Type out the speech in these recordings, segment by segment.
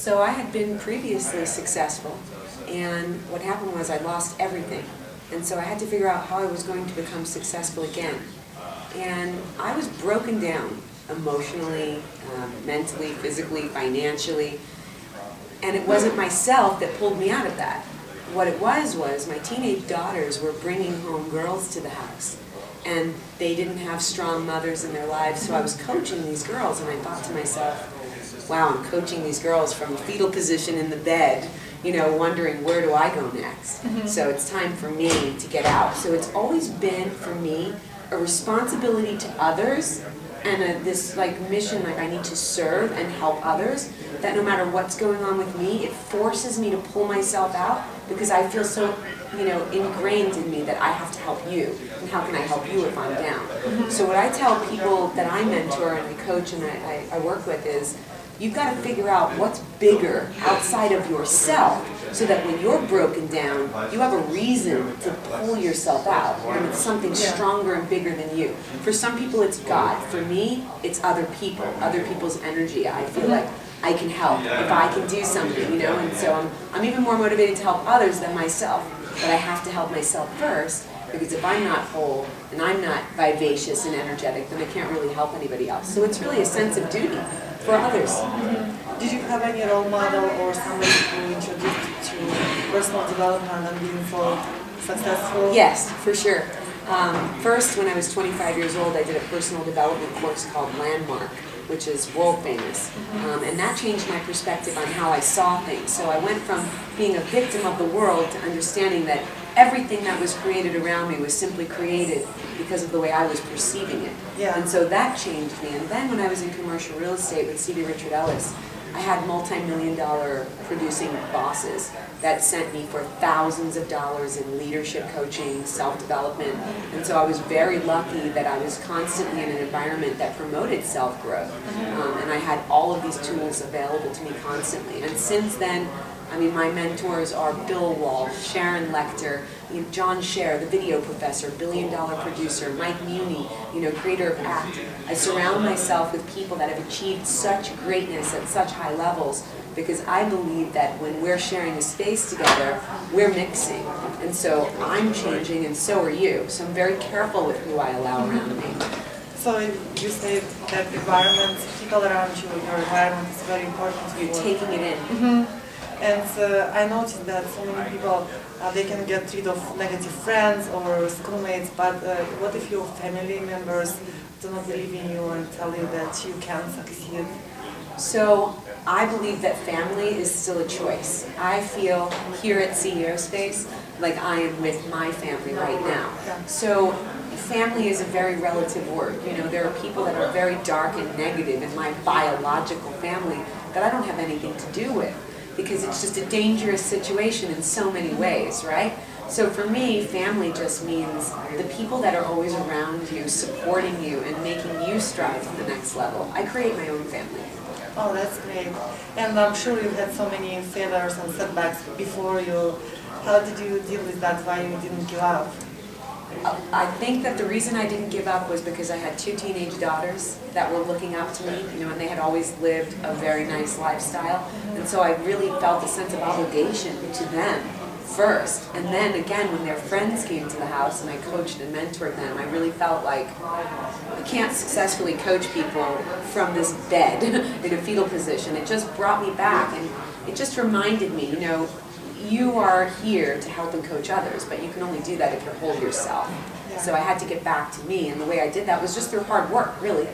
So I had been previously successful, and what happened was I lost everything. And so I had to figure out how I was going to become successful again. And I was broken down emotionally, mentally, physically, financially. And it wasn't myself that pulled me out of that. What it was my teenage daughters were bringing home girls to the house. And they didn't have strong mothers in their lives, so I was coaching these girls, and I thought to myself, wow, I'm coaching these girls from a fetal position in the bed, you know, wondering where do I go next? So it's time for me to get out. So it's always been, for me, a responsibility to others and this like mission, like I need to serve and help others, that no matter what's going on with me, it forces me to pull myself out because I feel so, you know, ingrained in me that I have to help you. And how can I help you if I'm down? So what I tell people that I mentor and I coach and I work with is, you've got to figure out what's bigger outside of yourself so that when you're broken down, you have a reason to pull yourself out. And it's something stronger and bigger than you. For some people, it's God. For me, it's other people, other people's energy. I feel like I can help if I can do something, you know, and so I'm even more motivated to help others than myself. But I have to help myself first, because if I'm not whole and I'm not vivacious and energetic, then I can't really help anybody else. So it's really a sense of duty for others. Did you have any role model or somebody who introduced you to personal development and being so successful? Yes, for sure. First, when I was 25 years old, I did a personal development course called Landmark, which is world famous. And that changed my perspective on how I saw things. So I went from being a victim of the world to understanding that everything that was created around me was simply created because of the way I was perceiving it. And so that changed me. And then when I was in commercial real estate with C.B. Richard Ellis, I had multi-million-dollar producing bosses that sent me for thousands of dollars in leadership coaching, self-development. And so I was very lucky that I was constantly in an environment that promoted self-growth. And I had all of these tools available to me constantly. And since then, I mean, my mentors are Bill Walsh, Sharon Lecter, John Scher, the video professor, billion-dollar producer, Mike Muni, creator of ACT. I surround myself with people that have achieved such greatness at such high levels because I believe that when we're sharing a space together, we're mixing. And so I'm changing and so are you. So I'm very careful with who I allow around me. So you say that environment, people around you, your environment is very important. You're taking it in. And I noticed that so many people, they can get rid of negative friends or schoolmates, but what if your family members do not believe in you and tell you that you can succeed? So I believe that family is still a choice. I feel here at CEO Space like I am with my family right now. So family is a very relative word. There are people that are very dark and negative in my biological family that I don't have anything to do with, because it's just a dangerous situation in so many ways, right? So for me, family just means the people that are always around you, supporting you, and making you strive to the next level. I create my own family. Oh, that's great. And I'm sure you had so many failures and setbacks before you. How did you deal with that? Why you didn't give up? I think that the reason I didn't give up was because I had 2 teenage daughters that were looking up to me, and they had always lived a very nice lifestyle. And so I really felt a sense of obligation to them first. And then again, when their friends came to the house and I coached and mentored them, I really felt like I can't successfully coach people from this bed in a fetal position. It just brought me back, and it just reminded me, you are here to help and coach others, but you can only do that if you're whole yourself. So I had to get back to me, and the way I did that was just through hard work, really.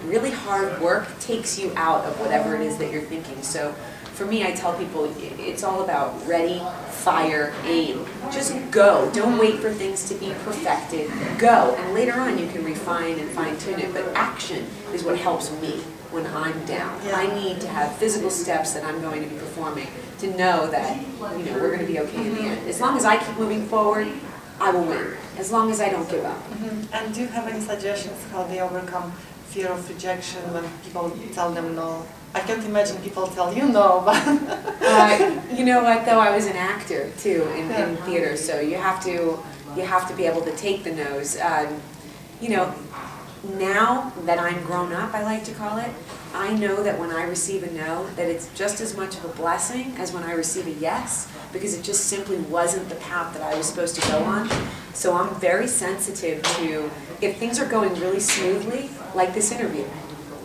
Really hard work takes you out of whatever it is that you're thinking. So for me, I tell people it's all about ready, fire, aim. Just go. Don't wait for things to be perfected. Go. And later on you can refine and fine-tune it, but action is what helps me when I'm down. I need to have physical steps that I'm going to be performing to know that, we're going to be okay in the end. As long as I keep moving forward, I will win. As long as I don't give up. And do you have any suggestions how they overcome fear of rejection when people tell them no? I can't imagine people tell you no, but... You know what, though? I was an actor, too, in theater, so you have to be able to take the no's. now that I'm grown up, I like to call it, I know that when I receive a no, that it's just as much of a blessing as when I receive a yes, because it just simply wasn't the path that I was supposed to go on. So I'm very sensitive to, if things are going really smoothly, like this interview,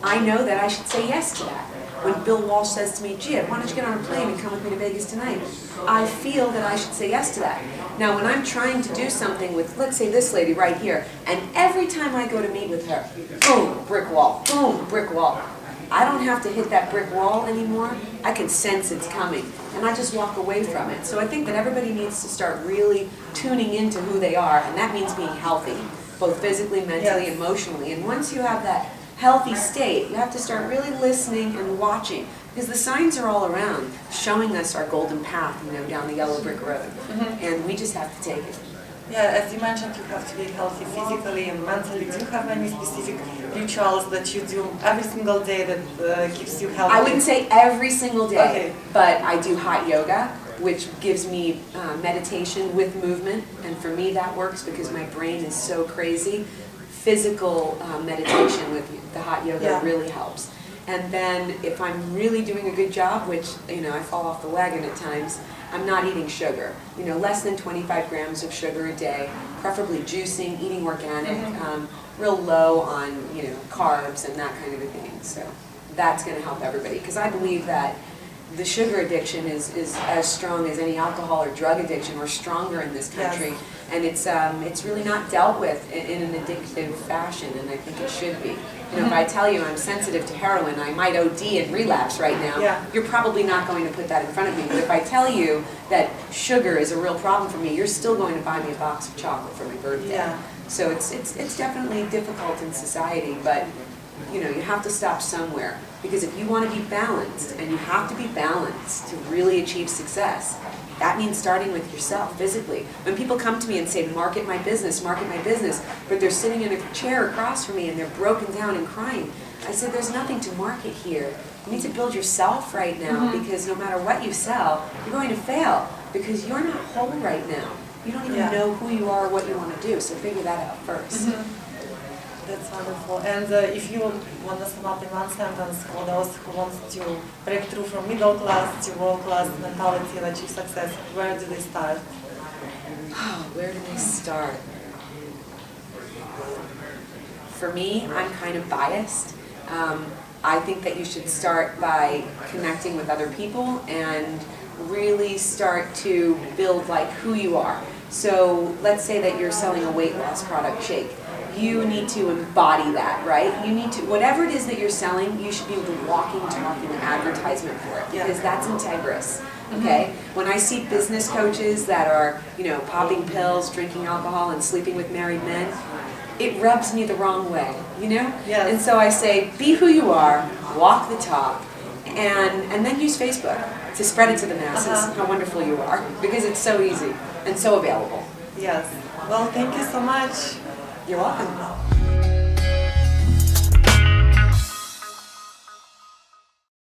I know that I should say yes to that. When Bill Walsh says to me, Gia, why don't you get on a plane and come with me to Vegas tonight? I feel that I should say yes to that. Now, when I'm trying to do something with, let's say this lady right here, and every time I go to meet with her, boom, brick wall, boom, brick wall. I don't have to hit that brick wall anymore. I can sense it's coming, and I just walk away from it. So I think that everybody needs to start really tuning into who they are, and that means being healthy, both physically, mentally, emotionally. And once you have that healthy state, you have to start really listening and watching, because the signs are all around, showing us our golden path, down the yellow brick road, and we just have to take it. Yeah, as you mentioned, you have to be healthy physically and mentally. Do you have any specific rituals that you do every single day that keeps you healthy? I wouldn't say every single day, okay, but I do hot yoga, which gives me meditation with movement, and for me that works because my brain is so crazy. Physical meditation with the hot yoga really helps. And then if I'm really doing a good job, which I fall off the wagon at times, I'm not eating sugar. Less than 25 grams of sugar a day, preferably juicing, eating organic, real low on carbs and that kind of a thing. So that's going to help everybody, because I believe that the sugar addiction is as strong as any alcohol or drug addiction, or stronger in this country. Yes. And it's really not dealt with in an addictive fashion, and I think it should be. If I tell you I'm sensitive to heroin, I might OD and relapse right now, you're probably not going to put that in front of me. But if I tell you that sugar is a real problem for me, you're still going to buy me a box of chocolate for my birthday. Yeah. So it's definitely difficult in society, but you have to stop somewhere. Because if you want to be balanced, and you have to be balanced to really achieve success, that means starting with yourself physically. When people come to me and say, market my business, but they're sitting in a chair across from me and they're broken down and crying, I said, there's nothing to market here. You need to build yourself right now, because no matter what you sell, you're going to fail, because you're not whole right now. You don't even know who you are or what you want to do, so figure that out first. That's wonderful. And if you want to sum up in one sentence for those who want to break through from middle class to world class mentality and achieve success, where do they start? Where do they start? For me, I'm kind of biased. I think that you should start by connecting with other people and really start to build who you are. So let's say that you're selling a weight loss product, shake. You need to embody that, right? You need to, whatever it is that you're selling, you should be able to walking, talking advertisement for it, because that's integrous, okay? When I see business coaches that are, popping pills, drinking alcohol, and sleeping with married men, it rubs me the wrong way, Yes. And so I say, be who you are, walk the talk, and then use Facebook to spread it to the masses, how wonderful you are, because it's so easy and so available. Yes. Well, thank you so much. You're welcome.